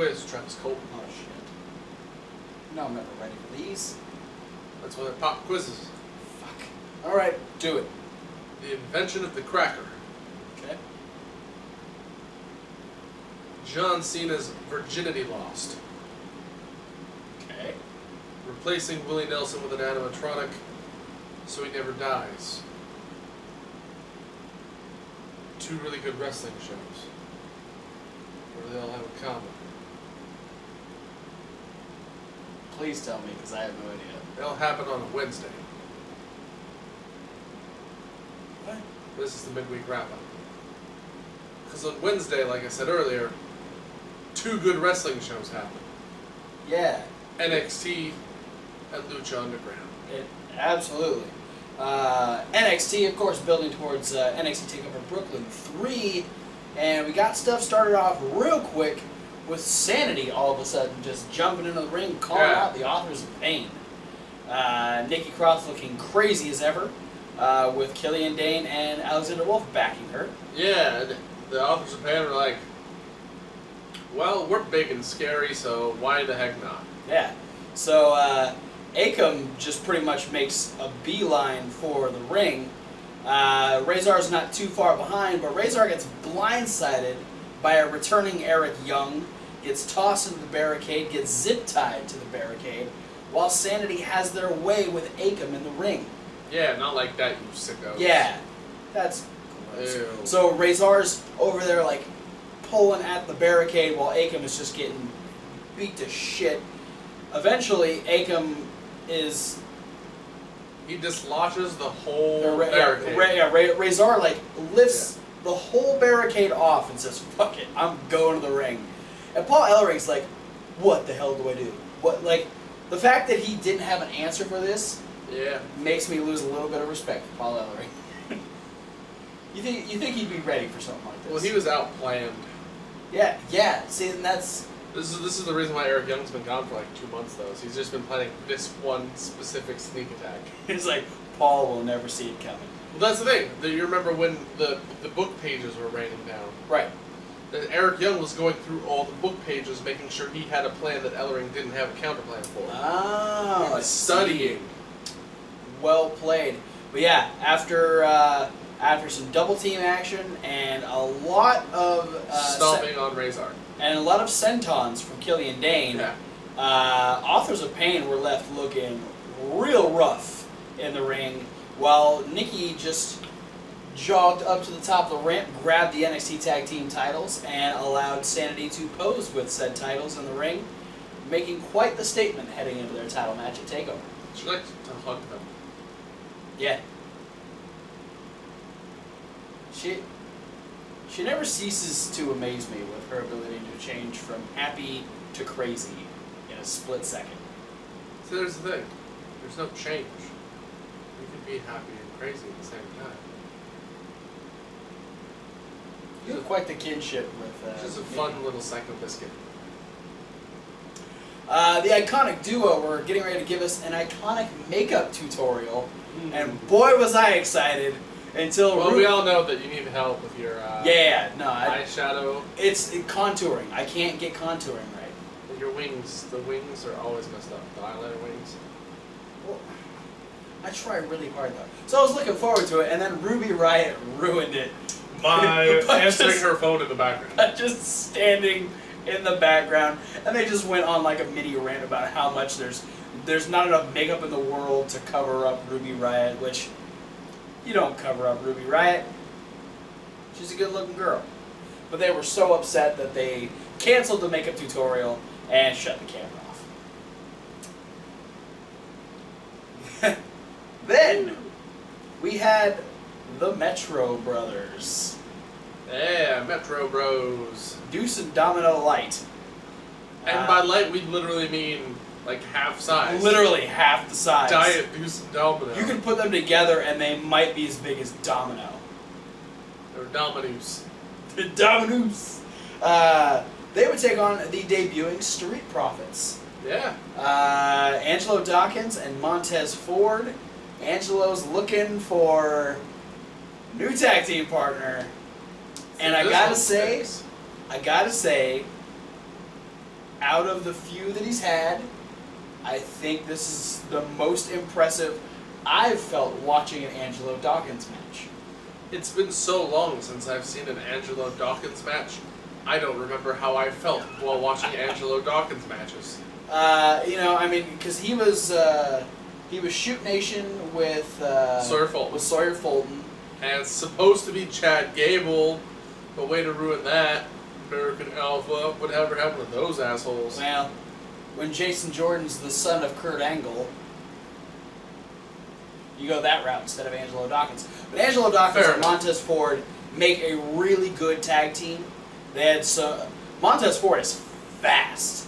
quiz, Travis Colt. Oh, shit. No, I'm never ready for these. That's why they pop quizzes. Fuck. Alright, do it. The invention of the cracker. Okay. John Cena's virginity lost. Okay. Replacing Willie Nelson with an animatronic so he never dies. 2 really good wrestling shows. What do they all have in common? Please tell me, because I have no idea. They all happen on a Wednesday. What? This is the midweek wrap-up. Because on Wednesday, like I said earlier, 2 good wrestling shows happen. Yeah. NXT and Lucha Underground. Absolutely. NXT, of course, building towards NXT TakeOver Brooklyn 3. And we got stuff started off real quick with Sanity all of a sudden just jumping into the ring, calling out the Authors of Pain. Nikki Cross looking crazy as ever, with Killian Dane and Alexander Wolf backing her. Yeah, the Authors of Pain were like, well, we're big and scary, so why the heck not? Yeah. So Akam just pretty much makes a beeline for the ring. Razor's not too far behind, but Razor gets blindsided by a returning Eric Young, gets tossed into the barricade, gets zip-tied to the barricade, while Sanity has their way with Akam in the ring. Yeah, not like that, you sickos. Yeah, that's gross. Ew. So Razor's over there like pulling at the barricade while Akam is just getting beat to shit. Eventually, Akam is... He dislodges the whole barricade. Razor like lifts the whole barricade off and says, "Fuck it, I'm going to the ring." And Paul Ellering's like, "What the hell do I do?" What, like, the fact that he didn't have an answer for this, makes me lose a little bit of respect for Paul Ellering. you think he'd be ready for something like this? Well, he was outplanned. Yeah. See, and that's... This is the reason why Eric Young's been gone for like 2 months, though. He's just been planning this one specific sneak attack. He's like, Paul will never see it coming. Well, that's the thing. You remember when the book pages were raining down? Right. That Eric Young was going through all the book pages, making sure he had a plan that Ellering didn't have a counter plan for. Oh, he was studying. Well played. But yeah, after some double team action and a lot of stomping on Razor. And a lot of sentons from Killian Dane, Authors of Pain were left looking real rough in the ring, while Nikki just jogged up to the top of the ramp, grabbed the NXT Tag Team titles, and allowed Sanity to pose with said titles in the ring, making quite the statement heading into their title match at TakeOver. She liked to hug them. Yeah. She never ceases to amaze me with her ability to change from happy to crazy in a split second. So there's the thing. There's no change. You can be happy and crazy at the same time. You have quite the kinship with... Just a fun little psycho biscuit. The iconic duo were getting ready to give us an iconic makeup tutorial, and boy was I excited until... Well, we all know that you need help with your eyeshadow. It's contouring. I can't get contouring right. Your wings, the wings are always messed up. The eyeliner wings. Well, I try really hard though. So I was looking forward to it, and then Ruby Riott ruined it. Answering her phone in the background. Just standing in the background, and they just went on like a mini rant about how much there's not enough makeup in the world to cover up Ruby Riott, which you don't cover up Ruby Riott. She's a good-looking girl. But they were so upset that they canceled the makeup tutorial and shut the camera off. Then we had the Metro Brothers. Yeah, Metro Bros. Deuce and Domino Light. And by light, we literally mean like half size. Literally half the size. Giant Deuce and Domino. You can put them together and they might be as big as Domino. They're Dominos. The Dominos. They would take on the debuting Street Profits. Yeah. Angelo Dawkins and Montez Ford. Angelo's looking for new tag team partner. And I gotta say, out of the few that he's had, I think this is the most impressive I've felt watching an Angelo Dawkins match. It's been so long since I've seen an Angelo Dawkins match. I don't remember how I felt while watching Angelo Dawkins matches. Because he was Shoot Nation with Sawyer Fulton. And it's supposed to be Chad Gable, but way to ruin that. American Alpha. Whatever happened to those assholes? Well, when Jason Jordan's the son of Kurt Angle, you go that route instead of Angelo Dawkins. But Angelo Dawkins and Montez Ford make a really good tag team. They had Montez Ford is fast.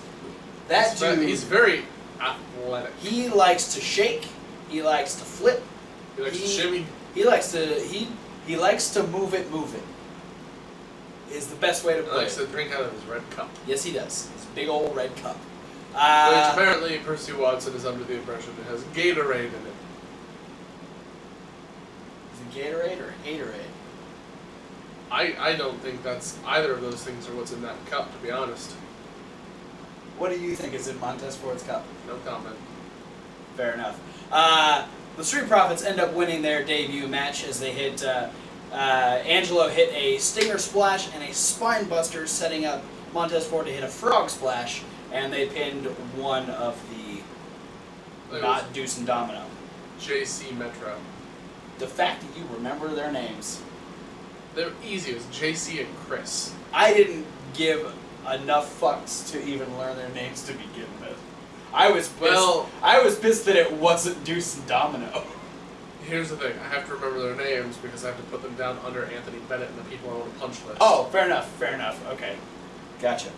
He's very athletic. He likes to shake. He likes to flip. He likes to shimmy. He likes to move it. Is the best way to put it. He likes to drink out of his red cup. Yes, he does. His big old red cup. Which apparently Percy Watson is under the impression it has Gatorade in it. Is it Gatorade or Haterade? I don't think that's either of those things are what's in that cup, to be honest. What do you think is in Montez Ford's cup? No comment. Fair enough. The Street Profits end up winning their debut match as they hit. Angelo hit a Stinger Splash and a Spine Buster, setting up Montez Ford to hit a Frog Splash, and they pinned one of the not Deuce and Domino. JC Metro. The fact that you remember their names. They're easy. It was JC and Chris. I didn't give enough fucks to even learn their names to begin with. I was pissed that it wasn't Deuce and Domino. Here's the thing. I have to remember their names because I have to put them down under Anthony Bennett and the people on the punch list. Oh, fair enough. Okay. Gotcha.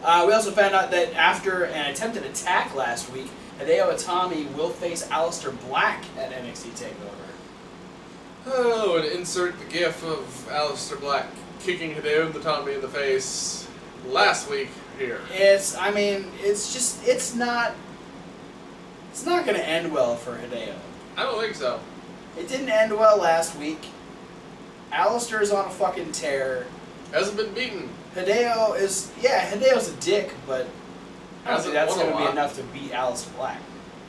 We also found out that after an attempted attack last week, Hideo Itami will face Aleister Black at NXT TakeOver. Oh, and insert the gif of Aleister Black kicking Hideo Itami in the face last week here. It's not going to end well for Hideo. I don't think so. It didn't end well last week. Aleister's on a fucking tear. Hasn't been beaten. Hideo's a dick, but I don't think that's going to be enough to beat Aleister Black.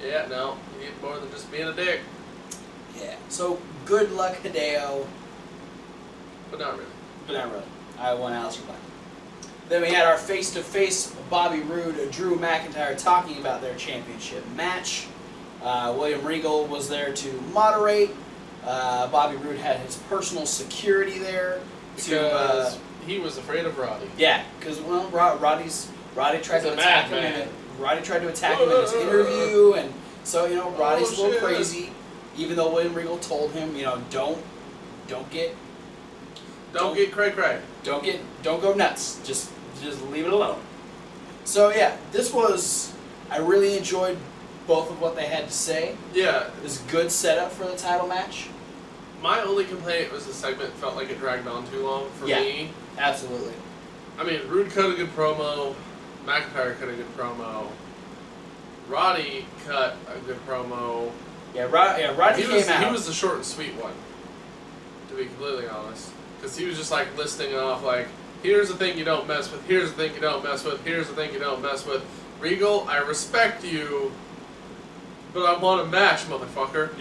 Yeah, no. You need more than just being a dick. Yeah. So, good luck, Hideo. But not really. I want Aleister Black. Then we had our face-to-face Bobby Roode, Drew McIntyre talking about their championship match. William Regal was there to moderate. Bobby Roode had his personal security there. Because he was afraid of Roddy. Yeah, because Roddy tried to attack him. Roddy tried to attack him in his interview, and so Roddy's a little crazy. Even though William Regal told him, don't get cray-cray. Don't go nuts. Just leave it alone. So yeah, I really enjoyed both of what they had to say. Yeah. It was a good setup for the title match. My only complaint was the segment felt like it dragged on too long for me. Absolutely. I mean, Roode cut a good promo. McIntyre cut a good promo. Roddy cut a good promo. Roddy came out. He was the short and sweet one, to be completely honest. Because he was just listing off here's the thing you don't mess with, here's the thing you don't mess with, here's the thing you don't mess with. Regal, I respect you, but I want a match, motherfucker.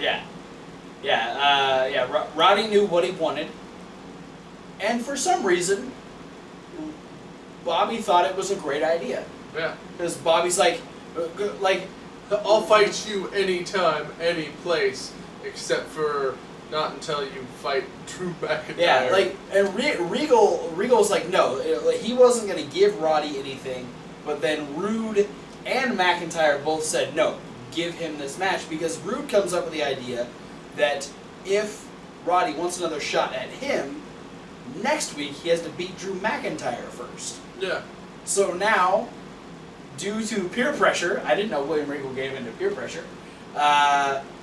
Roddy knew what he wanted, and for some reason, Bobby thought it was a great idea. Yeah. Because Bobby's I'll fight you anytime, any place, except for not until you fight Drew McIntyre. Yeah, and Regal's no, he wasn't going to give Roddy anything, but then Roode and McIntyre both said, no, give him this match, because Roode comes up with the idea that if Roddy wants another shot at him, next week he has to beat Drew McIntyre first. Yeah. So now, due to peer pressure, I didn't know William Regal gave into peer pressure,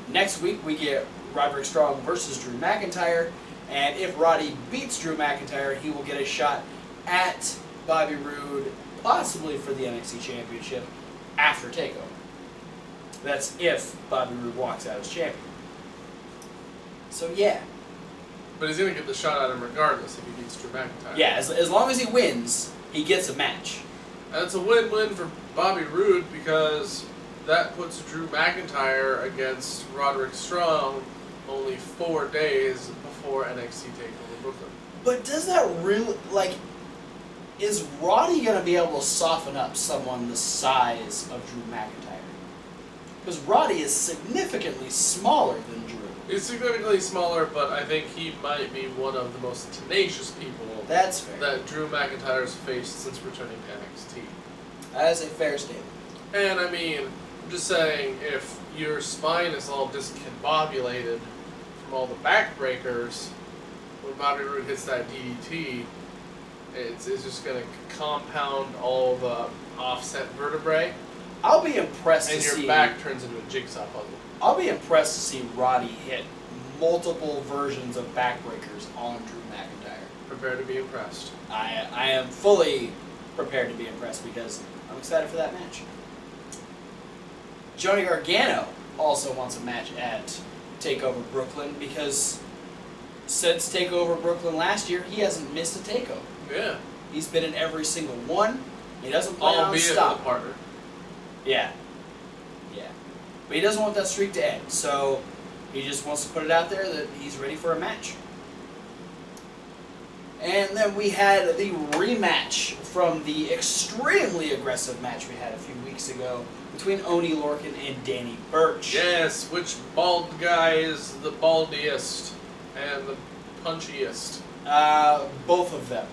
next week we get Roderick Strong versus Drew McIntyre, and if Roddy beats Drew McIntyre, he will get a shot at Bobby Roode, possibly for the NXT Championship, after TakeOver. That's if Bobby Roode walks out as champion. So yeah. But he's going to get the shot at him regardless if he beats Drew McIntyre. Yeah, as long as he wins, he gets a match. And it's a win-win for Bobby Roode because that puts Drew McIntyre against Roderick Strong only 4 days before NXT TakeOver Brooklyn. But does that really, like, is Roddy going to be able to soften up someone the size of Drew McIntyre? Because Roddy is significantly smaller than Drew. He's significantly smaller, but I think he might be one of the most tenacious people That's fair. that Drew McIntyre's faced since returning to NXT. That is a fair statement. And I mean, I'm just saying, if your spine is all discombobulated from all the backbreakers, when Bobby Roode hits that DDT, it's just going to compound all the offset vertebrae, I'll be impressed and to your see... back turns into a jigsaw puzzle. I'll be impressed to see Roddy hit multiple versions of backbreakers on Drew McIntyre. Prepare to be impressed. I am fully prepared to be impressed because I'm excited for that match. Johnny Gargano also wants a match at TakeOver Brooklyn because since TakeOver Brooklyn last year, he hasn't missed a TakeOver. Yeah. He's been in every single one. He doesn't plan on Albeit with stopping. a partner. Yeah. Yeah. But he doesn't want that streak to end, so he just wants to put it out there that he's ready for a match. And then we had the rematch from the extremely aggressive match we had a few weeks ago between ONeill Lorcan and Danny Burch. Yes, which bald guy is the baldiest and the punchiest? Both of them.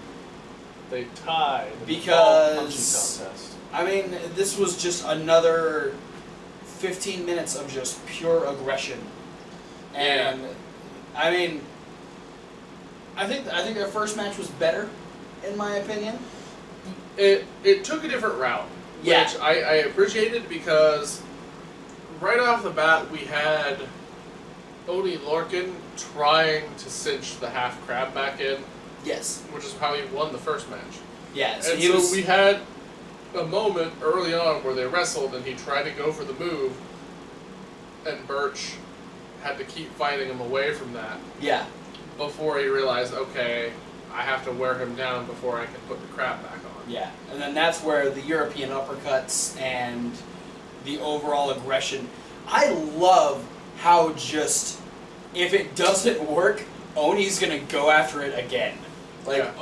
They tied the Because- bald punching contest. I mean, this was just another 15 minutes of just pure aggression. And, I mean, I think their first match was better, in my opinion. It took a different route, Yeah. which I appreciated because right off the bat we had ONeill Lorcan trying to cinch the half crab back in, Yes. which is how he won the first match. Yeah, so And he so was... we had a moment early on where they wrestled and he tried to go for the move, and Burch had to keep fighting him away from that Yeah. before he realized, okay, I have to wear him down before I can put the crab back on. Yeah, and then that's where the European uppercuts and the overall aggression. I love how just, if it doesn't work, Oni's gonna go after it again. Like, Yeah.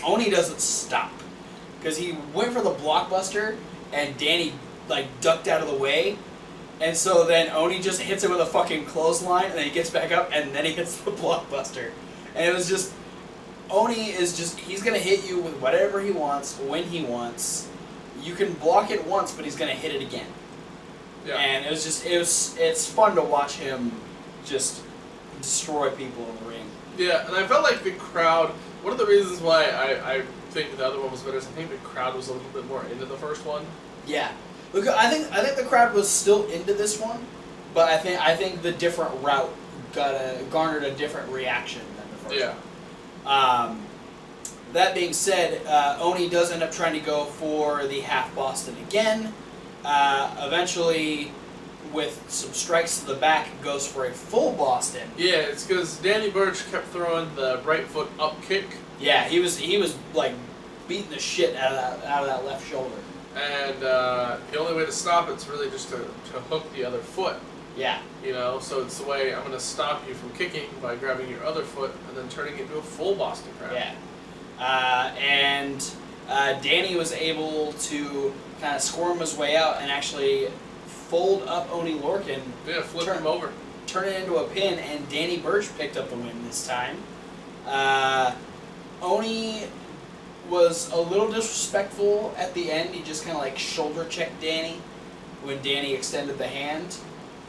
Oni doesn't stop. Because he went for the blockbuster, and Danny, like, ducked out of the way, and so then Oni just hits him with a fucking clothesline, and then he gets back up, and then he hits the blockbuster. And it was just... Oni is just, he's going to hit you with whatever he wants, when he wants. You can block it once, but he's going to hit it again. Yeah. And it was just, it's fun to watch him just destroy people in the ring. Yeah, and I felt like the crowd, one of the reasons why I think the other one was better is I think the crowd was a little bit more into the first one. Yeah. Look, I think the crowd was still into this one, but I think the different route garnered a different reaction than the first one. That being said, Oni does end up trying to go for the half Boston again. Eventually, with some strikes to the back, goes for a full Boston. Yeah, it's because Danny Burch kept throwing the right foot up kick, Yeah, he was like beating the shit out of that left shoulder. and the only way to stop it's really just to hook the other foot. Yeah. You know, so it's the way I'm going to stop you from kicking by grabbing your other foot and then turning it into a full Boston Crab. Yeah. And Danny was able to kind of squirm his way out and actually fold up ONeill Lorcan, Yeah, flip him over. turn it into a pin, and Danny Burch picked up the win this time. Oni was a little disrespectful at the end. He just kind of like shoulder checked Danny when Danny extended the hand.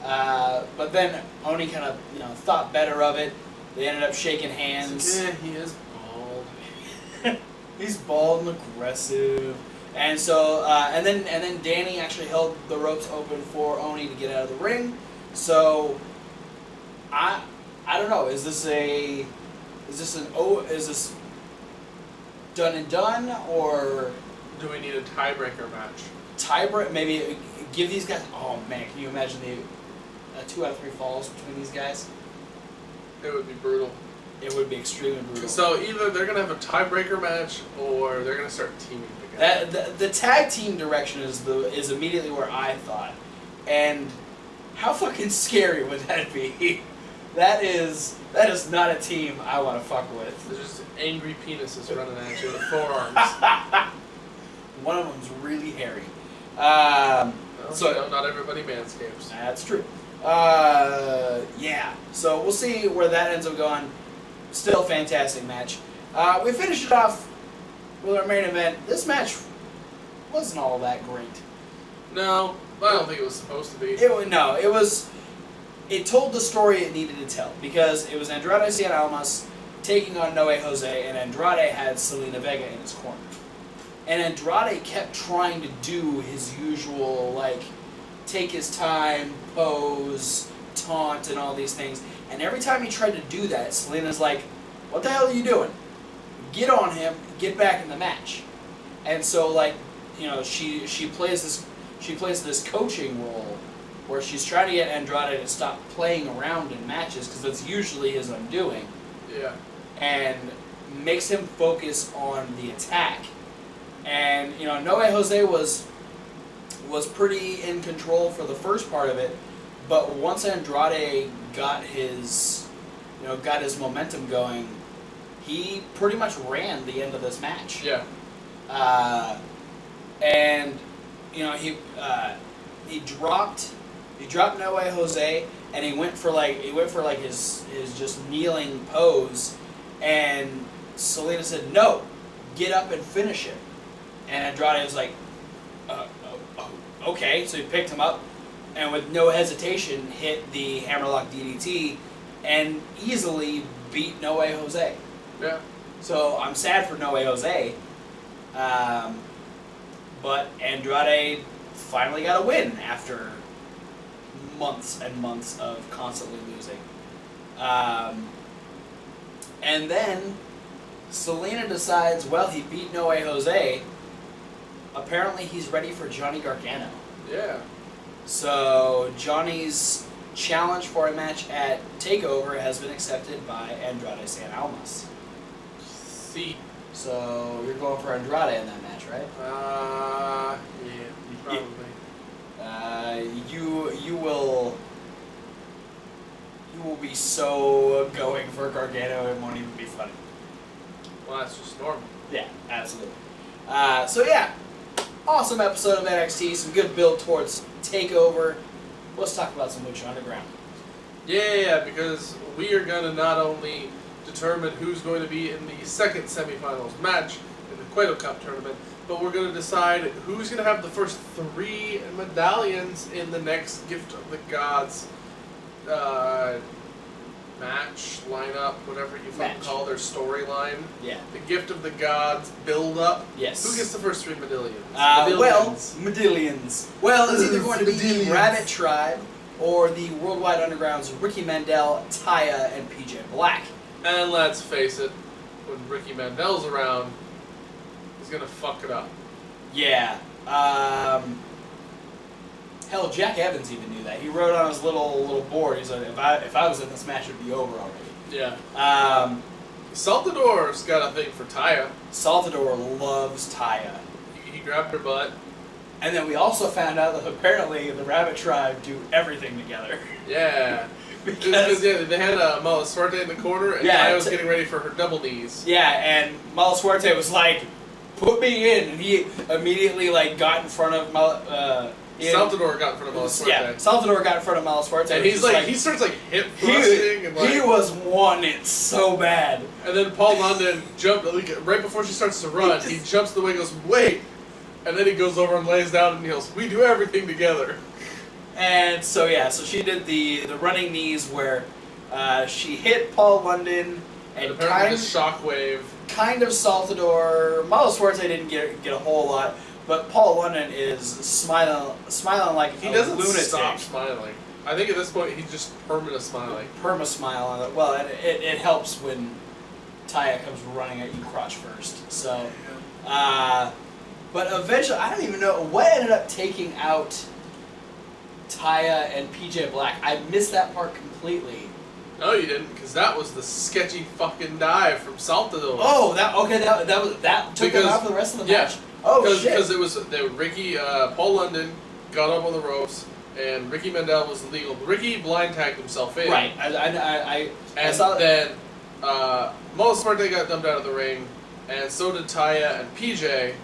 But then Oni kind of thought better of it. They ended up shaking hands. Yeah, he is bald. He's bald and aggressive. And so, and then Danny actually held the ropes open for Oni to get out of the ring. So, I don't know. Is this done and done, or Do we need a tiebreaker match? tiebreak? Maybe give these guys. Oh man, can you imagine 2 out of 3 falls between these guys? It would be brutal. It would be extremely brutal. So either they're going to have a tiebreaker match or they're going to start teaming together. The tag team direction is immediately where I thought. And how fucking scary would that be? That is not a team I want to fuck with. There's just angry penises running at you with forearms. One of them's really hairy. Well, not everybody manscapes. That's true. Yeah. So we'll see where that ends up going. Still a fantastic match. We finished it off with our main event. This match wasn't all that great. No, I don't think it was supposed to be. It told the story it needed to tell because it was Andrade Cien Almas taking on No Way Jose, and Andrade had Selena Vega in his corner. And Andrade kept trying to do his usual, like, take his time, pose, taunt, and all these things. And every time he tried to do that, Selena's like, "What the hell are you doing? Get on him, get back in the match." And so, like, you know, she plays this coaching role where she's trying to get Andrade to stop playing around in matches because that's usually his undoing. Yeah. And makes him focus on the attack. And, you know, No Way Jose was pretty in control for the first part of it, but once Andrade got his momentum going, he pretty much ran the end of this match. Yeah. And, you know, he dropped No Way Jose, and he went for his just kneeling pose, and Selena said, "No, get up and finish it." And Andrade was like, okay. So he picked him up, and with no hesitation, hit the Hammerlock DDT, and easily beat No Way Jose. Yeah. So I'm sad for No Way Jose, but Andrade finally got a win after months and months of constantly losing. And then Selena decides, well, he beat No Way Jose. Apparently he's ready for Johnny Gargano. Yeah. So Johnny's challenge for a match at TakeOver has been accepted by Andrade Cien Almas. See. So you're going for Andrade in that match, right? Yeah, probably. You will be so going for Gargano it won't even be funny. Well, that's just normal. Yeah, absolutely. So yeah, awesome episode of NXT. Some good build towards TakeOver. Let's talk about some Lucha Underground. Yeah, because we are going to not only determine who's going to be in the second semifinals match in the Cueto Cup tournament, but we're going to decide who's going to have the first 3 medallions in the next Gift of the Gods match, lineup, whatever you fucking call their storyline. Yeah. The Gift of the Gods build-up. Yes. Who gets the first 3 medallions? Medallions. Well, it's either going to be the Rabbit Tribe or the Worldwide Underground's Ricky Mandel, Taya, and PJ Black. And let's face it, when Ricky Mandel's around, he's going to fuck it up. Yeah. Hell, Jack Evans even knew that. He wrote on his little board. He's like, if I was in this match, it'd be over already. Yeah. Salvador's got a thing for Taya. Salvador loves Taya. He grabbed her butt. And then we also found out that apparently the Rabbit Tribe do everything together. Yeah. Because they had Mala Suerte in the corner, and Taya was getting ready for her double knees. Yeah, and Mala Suerte was like, "Put me in," and he immediately got in front of Salvador got in front of Mala Suerte. Yeah, Salvador got in front of Mala Suerte. And he's he starts hip thrusting. He was wanting it so bad. And then Paul London jumped, right before she starts to run, he jumps the way and goes, "Wait!" And then he goes over and lays down and yells, "We do everything together." And so she did the running knees where she hit Paul London and kind of shockwave. Kind of Salvador. Mala Suerte didn't get a whole lot. But Paul London is smiling like he doesn't lunatic. Stop smiling. I think at this point he's just perma smiling. Perma smile on it. Well, it helps when Taya comes running at you crotch first. So, but eventually, I don't even know what ended up taking out Taya and PJ Black. I missed that part completely. No, you didn't, because that was the sketchy fucking dive from Saltador. Oh, that took him out for the rest of the match. Oh shit! Because it was Ricky Paul London got up on the ropes, and Ricky Mandel was illegal. Ricky blind tagged himself in. Right. I saw that. Then Molo Muerte got dumped out of the ring, and so did Taya and PJ.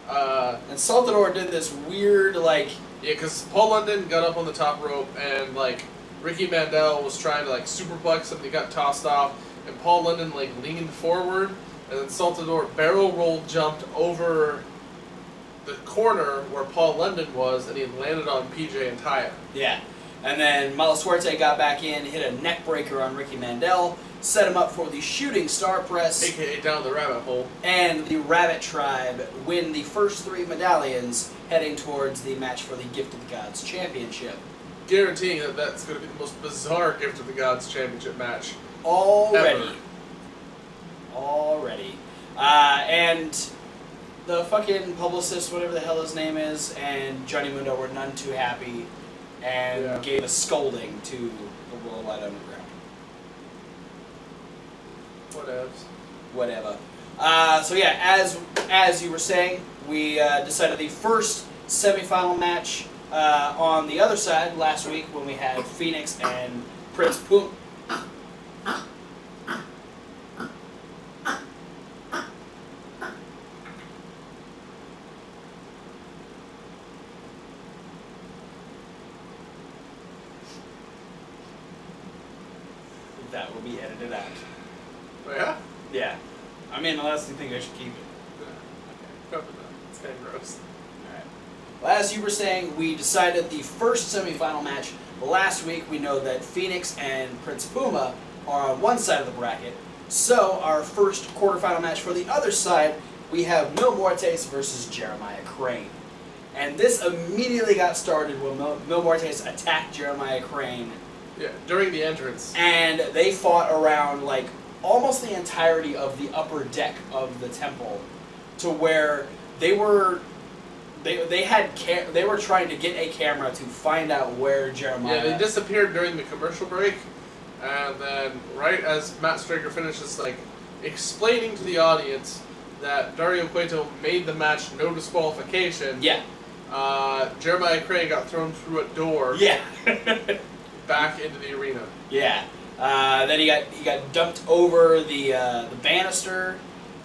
And Saltador did this weird Yeah, because Paul London got up on the top rope, and Ricky Mandel was trying to superplex him, and he got tossed off, and Paul London leaned forward, and then Saltador barrel roll jumped over the corner where Paul London was, and he landed on PJ and Taya. Yeah. And then Mala Suerte got back in, hit a neck breaker on Ricky Mandel, set him up for the shooting star press. AKA down the rabbit hole. And the Rabbit Tribe win the first 3 medallions, heading towards the match for the Gift of the Gods Championship. Guaranteeing that that's going to be the most bizarre Gift of the Gods Championship match. Already. Ever. And the fucking publicist, whatever the hell his name is, and Johnny Mundo were none too happy and gave a scolding to the Worldwide Underground. Whatever. So yeah, as you were saying, we decided the first semifinal match on the other side last week when we had Phoenix and Prince Puma. That will be edited out. Oh, yeah? Yeah. I mean, unless you think I should keep it. Okay, probably not. It's kind of gross. Alright. Well, as you were saying, we decided the first semifinal match last week. We know that Phoenix and Prince Puma are on one side of the bracket. So, our first quarterfinal match for the other side, we have Mil Muertes versus Jeremiah Crane. And this immediately got started when Mil Muertes attacked Jeremiah Crane. Yeah, during the entrance. And they fought around, almost the entirety of the upper deck of the temple, to where they were trying to get a camera to find out where Jeremiah. Yeah, they disappeared during the commercial break, and then right as Matt Striker finishes explaining to the audience that Dario Cueto made the match no disqualification. Yeah. Jeremiah Crane got thrown through a door. Yeah. Back into the arena. Yeah. Then he got dumped over the banister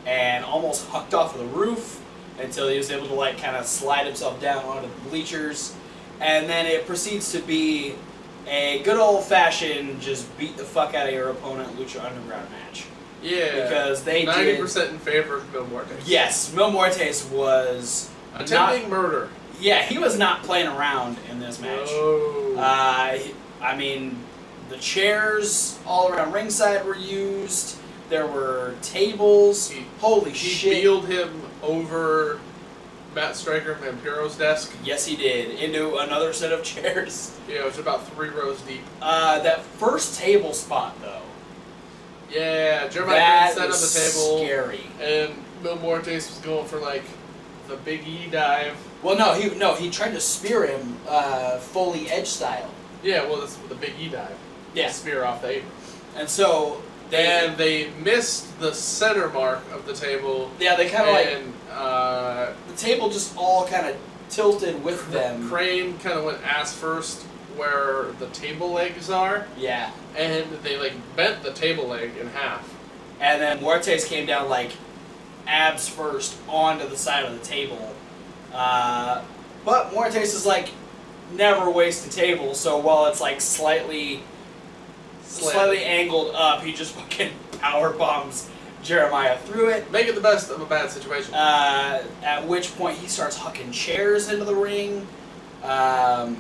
and almost hucked off of the roof until he was able to kind of slide himself down onto the bleachers. And then it proceeds to be a good old-fashioned just beat the fuck out of your opponent Lucha Underground match. Yeah. Because they 90% in favor of Mil Muertes. Yes, Mil Muertes was attempting murder. Yeah, he was not playing around in this match. Oh. I mean, the chairs all around ringside were used. There were tables. Holy shit. He wheeled him over Matt Striker and Vampiro's desk. Yes, he did. Into another set of chairs. Yeah, it was about 3 rows deep. That first table spot, though. Yeah, Jeremiah Crane sat on the table. Scary. And Mil Muertes was going for the Big E dive. Well, he tried to spear him Foley Edge style. Yeah, well, that's the Big E dive. Yeah. Spear off the apron. And so they missed the center mark of the table. Yeah, they kind of the table just all kind of tilted with them. Crane kind of went ass first where the table legs are. Yeah. And they bent the table leg in half. And then Muertes came down abs first onto the side of the table. But Muertes is never waste a table, so while it's slightly angled up, he just fucking power bombs Jeremiah through it. Make it the best of a bad situation. At which point he starts hucking chairs into the ring, and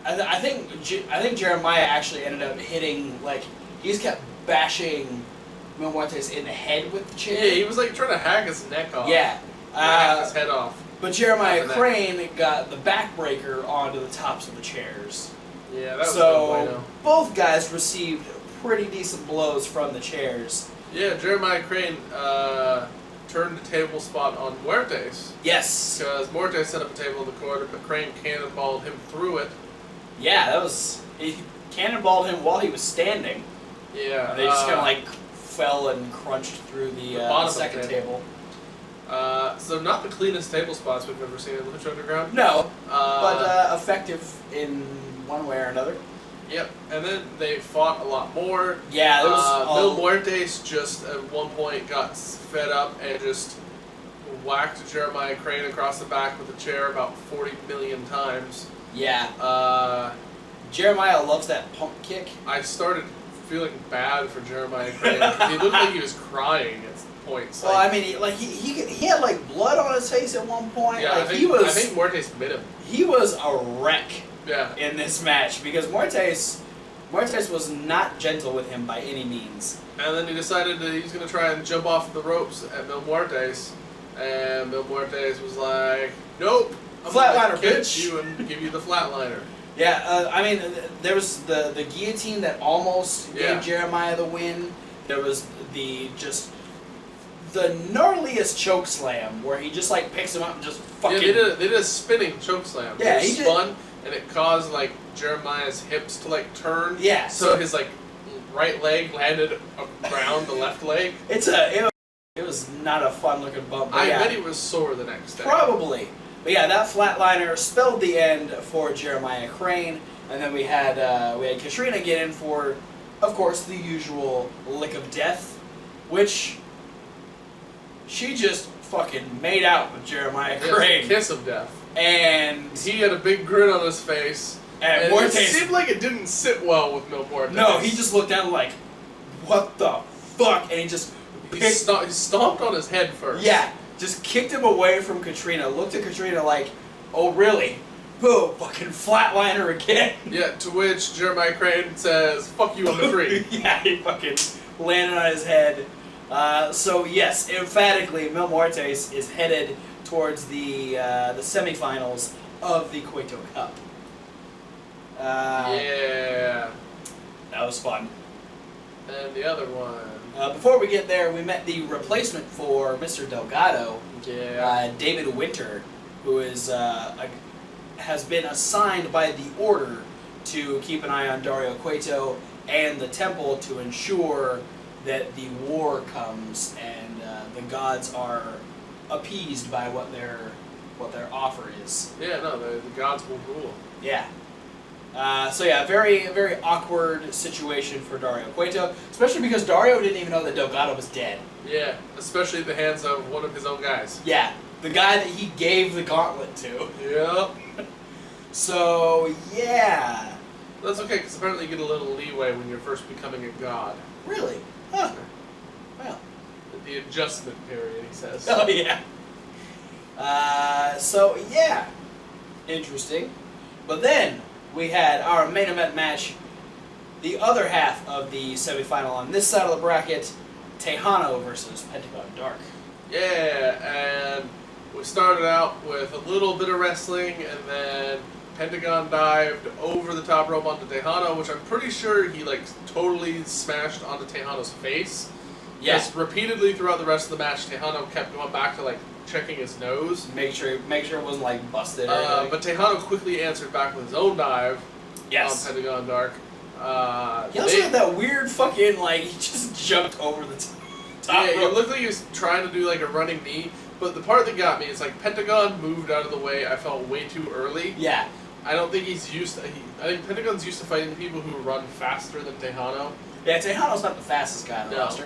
I think Jeremiah actually ended up hitting he just kept bashing Mil Muertes in the head with the chair. Yeah, he was trying to hack his neck off. Yeah. Hack his head off. But Jeremiah Crane got the backbreaker onto the tops of the chairs. Yeah, that was so both guys received pretty decent blows from the chairs. Yeah, Jeremiah Crane turned the table spot on Muertes. Yes. Because Muertes set up a table in the corner, but Crane cannonballed him through it. Yeah, that was... He cannonballed him while he was standing. Yeah. And they just kind of like fell and crunched through the second table. So not the cleanest table spots we've ever seen in Lucha Underground. No, but effective in one way or another. Yep, and then they fought a lot more. Yeah, there was Muertes just at one point got fed up and just whacked Jeremiah Crane across the back with a chair about 40 million times. Yeah. Jeremiah loves that pump kick. I started feeling bad for Jeremiah Crane because he looked like he was crying at points. Well, I mean, he had like blood on his face at one point. Yeah, like, I think Muertes bit him. He was a wreck. Yeah. In this match because Muertes was not gentle with him by any means. And then he decided that he's going to try and jump off the ropes at Mil Muertes, and Mil Muertes was like, "Nope, I'm flatliner, going to bitch. you and give you the flatliner." Yeah, I mean, there was the guillotine that almost gave Jeremiah the win. There was the gnarliest choke slam where he just like picks him up and just fucking. Yeah, they did a spinning choke slam. Yeah, he spun. And it caused like Jeremiah's hips to like turn. Yeah. So his like right leg landed around the left leg. It was not a fun looking bump. I bet he was sore the next day. Probably. But yeah, that flatliner spelled the end for Jeremiah Crane, and then we had Katrina get in for, of course, the usual lick of death, which she just fucking made out with Jeremiah Crane. Kiss of death. And he had a big grin on his face. And Muertes, it seemed like it didn't sit well with Mil Muertes. No, he just looked down like, what the fuck? And he just he stomped on his head first. Yeah, just kicked him away from Katrina. Looked at Katrina like, oh really? Boom, fucking flatliner again. Yeah, to which Jeremiah Crane says, "Fuck you on the tree." Yeah, he fucking landed on his head. So yes, emphatically, Mil Muertes is headed towards the semifinals of the Cueto Cup. Yeah. That was fun. And the other one. Before we get there, we met the replacement for Mr. Delgado, Yeah. David Winter, who is has been assigned by the Order to keep an eye on Dario Cueto and the Temple to ensure that the war comes and the gods are appeased by what their offer is. Yeah, no, the gods will rule. Yeah. So yeah, very, very awkward situation for Dario Cueto, especially because Dario didn't even know that Delgado was dead. Yeah, especially at the hands of one of his own guys. Yeah, the guy that he gave the gauntlet to. Yep. So, yeah. That's okay, because apparently you get a little leeway when you're first becoming a god. Really? Huh. Well. The adjustment period, he says. Oh, yeah. So, yeah. Interesting. But then, we had our main event match, the other half of the semifinal on this side of the bracket, Tejano versus Pentagon Dark. Yeah, and we started out with a little bit of wrestling, and then Pentagon dived over the top rope onto Tejano, which I'm pretty sure he like totally smashed onto Tejano's face. Yes, repeatedly throughout the rest of the match, Tejano kept going back to like checking his nose, make sure it wasn't like busted. Or but Tejano quickly answered back with his own dive. Yes. On Pentagon Dark. He also had that weird fucking like he just jumped over the top rope. It looked like he was trying to do like a running knee. But the part that got me is like Pentagon moved out of the way. I felt way too early. Yeah. I don't think he's used to... I think Pentagon's used to fighting people who run faster than Tejano. Yeah, Tejano's not the fastest guy on the roster.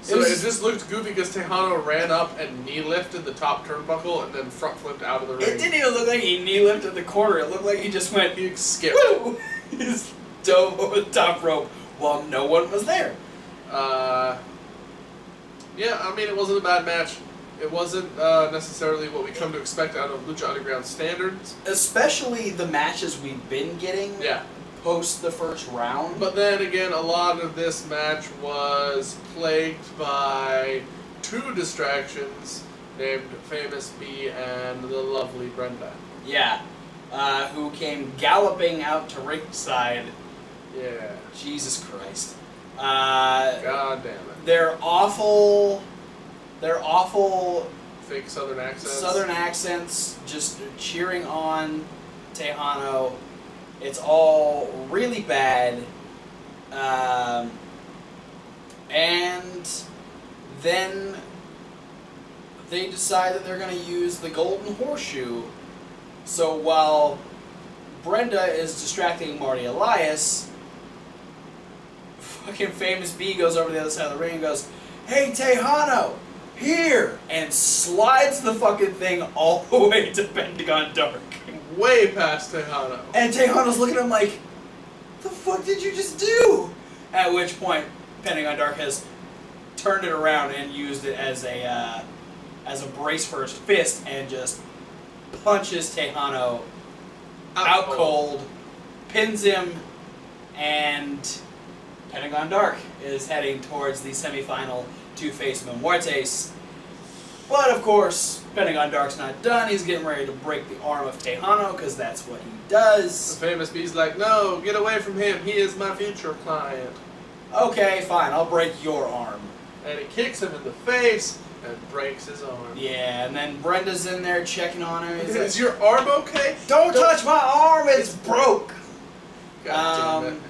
So it just looked goofy because Tejano ran up and knee lifted the top turnbuckle and then front flipped out of the ring. It didn't even look like he knee lifted the corner. It looked like he just went... He skipped. Woo! He just dove over the top rope while no one was there. Yeah, I mean, it wasn't a bad match. It wasn't necessarily what we come to expect out of Lucha Underground standards. Especially the matches we've been getting post the first round. But then again, a lot of this match was plagued by two distractions named Famous B and the lovely Brenda. Yeah, who came galloping out to ringside. Yeah. Jesus Christ. God damn it. They're awful fake Southern accents. Southern accents, just cheering on Tejano. It's all really bad. And then they decide that they're going to use the golden horseshoe. So while Brenda is distracting Marty Elias, fucking Famous B goes over to the other side of the ring and goes, "Hey, Tejano, here!" and slides the fucking thing all the way to Pentagon Dark. Way past Tejano. And Tejano's looking at him like, "The fuck did you just do?" At which point, Pentagon Dark has turned it around and used it as a brace for his fist and just punches Tejano out cold, pins him, and Pentagon Dark is heading towards the semifinal to face Muertes. But of course, Pentagon Dark's not done. He's getting ready to break the arm of Tejano because that's what he does. The Famous B's like, "No, get away from him. He is my future client." Okay, fine. I'll break your arm. And he kicks him in the face and breaks his arm. Yeah, and then Brenda's in there checking on him. He's Is like, your arm okay? "Don't touch my arm. It's broke." God damn it.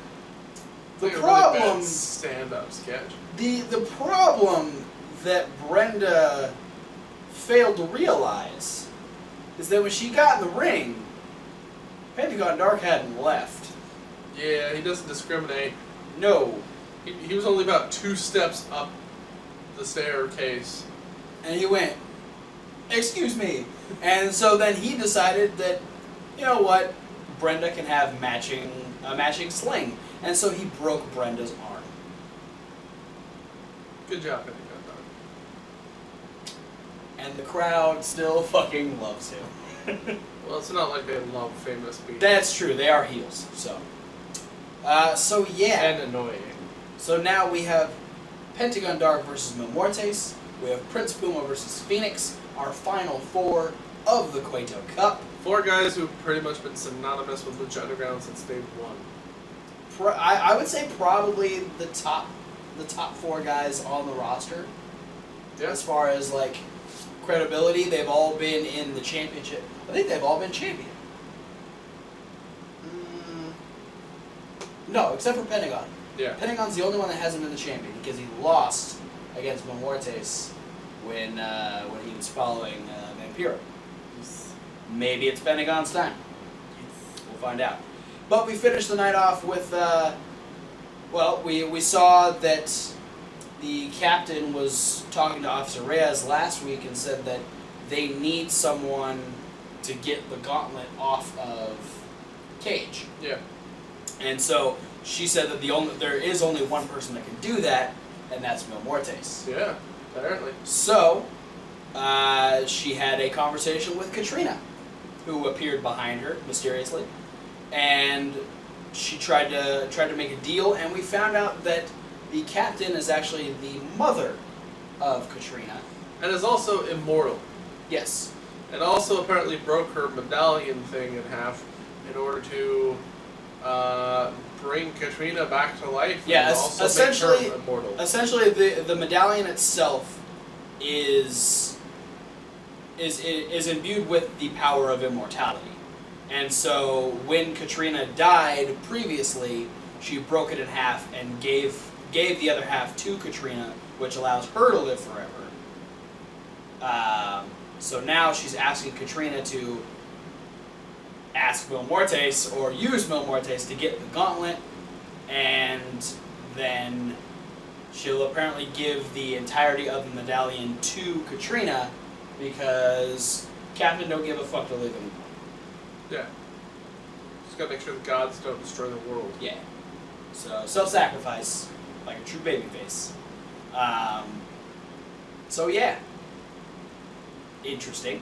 It's like the a problem- really bad stand-up sketch. The problem that Brenda failed to realize is that when she got in the ring, Pentagon Dark hadn't left. Yeah, he doesn't discriminate. No. He was only about 2 steps up the staircase. And he went, "Excuse me." And so then he decided that, you know what, Brenda can have a matching sling. And so he broke Brenda's arm. Good job, Pentagon And the crowd still fucking loves him. Dark. Well, it's not like they love Famous B. That's true, they are heels, so. So yeah. And annoying. So now we have Pentagon Dark versus Muertes. We have Prince Puma versus Phoenix, our final 4 of the Cueto Cup. 4 guys who've pretty much been synonymous with Lucha Underground since day 1. I would say probably the top 4 guys on the roster. Yeah. As far as like credibility, they've all been in the championship. I think they've all been champion. No, except for Pentagon. Yeah. Pentagon's the only one that hasn't been the champion because he lost against Muertes when he was following Vampiro. Maybe it's Pentagon's time. We'll find out. But we finished the night off with, we saw that the captain was talking to Officer Reyes last week and said that they need someone to get the gauntlet off of Cage. Yeah. And so she said that there is only one person that can do that, and that's Muertes. Yeah, apparently. So, she had a conversation with Katrina, who appeared behind her mysteriously, and she tried to make a deal, and we found out that the captain is actually the mother of Katrina. And is also immortal. Yes. And also apparently broke her medallion thing in half in order to bring Katrina back to life. Yeah, and also essentially, make her immortal. Essentially, the medallion itself is imbued with the power of immortality. And so when Katrina died previously, she broke it in half and gave the other half to Katrina, which allows her to live forever. So now she's asking Katrina to ask Muertes or use Muertes to get the gauntlet, and then she'll apparently give the entirety of the medallion to Katrina because Captain don't give a fuck to live anymore. Yeah. Just gotta make sure the gods don't destroy the world. Yeah. So self-sacrifice, like a true babyface. So yeah. Interesting.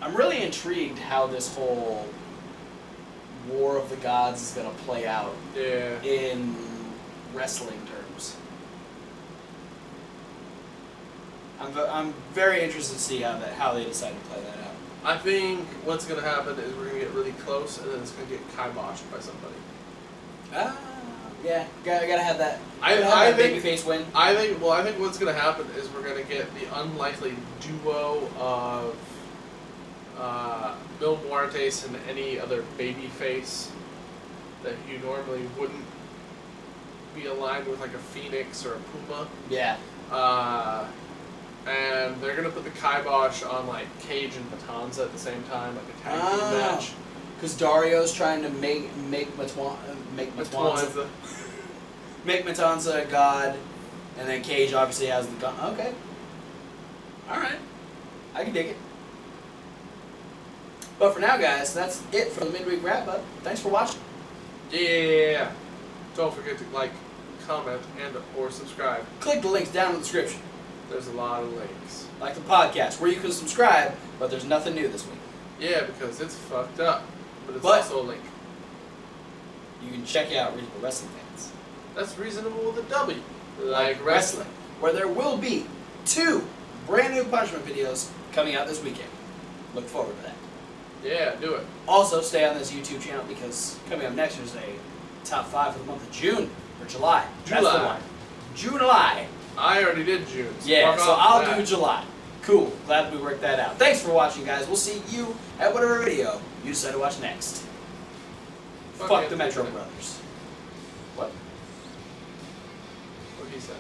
I'm really intrigued how this whole War of the Gods is going to play out Yeah. in wrestling terms. I'm very interested to see how they decide to play that out. I think what's gonna happen is we're gonna get really close and then it's gonna get kiboshed by somebody. Yeah, gotta have that. I think babyface win. I think what's gonna happen is we're gonna get the unlikely duo of Mil Muertes and any other baby face that you normally wouldn't be aligned with, like a Phoenix or a Puma. Yeah. And they're gonna put the kibosh on like Cage and Matanza at the same time, like a tag team match. Because Dario's trying to make Matanza a god, and then Cage obviously has the gun. Okay. All right. I can dig it. But for now, guys, that's it for the midweek wrap up. Thanks for watching. Yeah. Don't forget to like, comment, and or subscribe. Click the links down in the description. There's a lot of links. Like the podcast, where you can subscribe, but there's nothing new this week. Yeah, because it's fucked up. But it's also a link. You can check out Reasonable Wrestling Fans. That's reasonable with a W. Like wrestling. Where there will be 2 brand new punishment videos coming out this weekend. Look forward to that. Yeah, do it. Also, stay on this YouTube channel because coming up next is a top 5 for the month of June or July. That's the one. July. I already did June. So yeah, so I'll do July. Cool. Glad we worked that out. Thanks for watching, guys. We'll see you at whatever video you decide to watch next. Fuck the Metro Brothers. What? What he said.